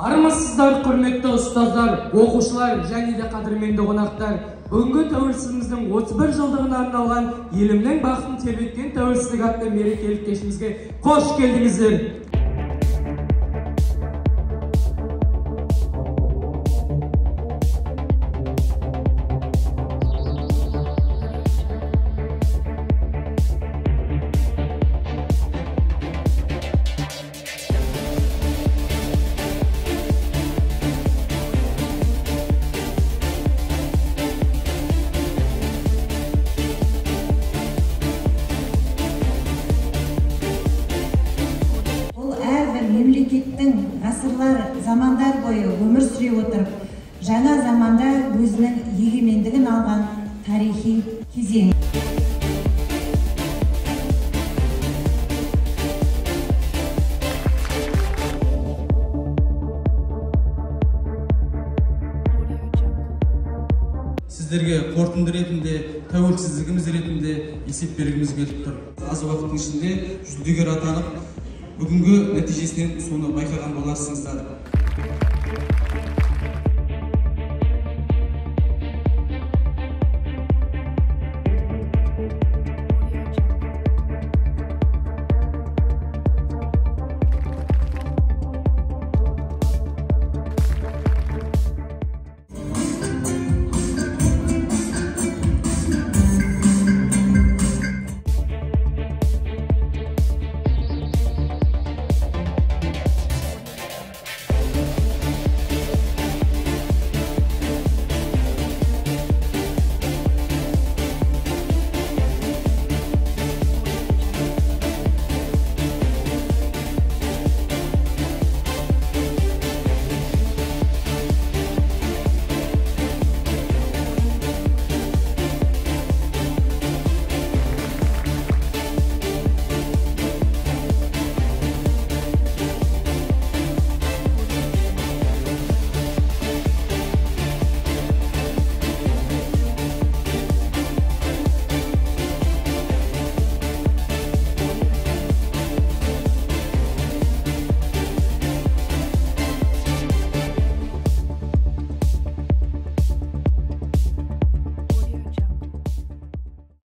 Армысыздар, құрметті ұстаздар, оқушылар және де қадірменді қонақтар. Бүгінгі тәуелсіздігіміздің 31 жылдығына арналған елімнің бақытын тербеткен тәуелсіздік атты мерекелік кешімізге қош келдіңіздер. Мемлекеттің ғасырлар, замандар бойы өмір сүре отырып, жаңа заманда өзінің егемендігін алған тарихи кезең. Сіздерге қорытынды ретінде, тәуелсіздігіміз ретінде есеп бергіміз келіп тұр. Аз уақыттың ішінде жүлдегер атанып, бүгінгі нәтижесінен соны байқаған боларсыңыздар.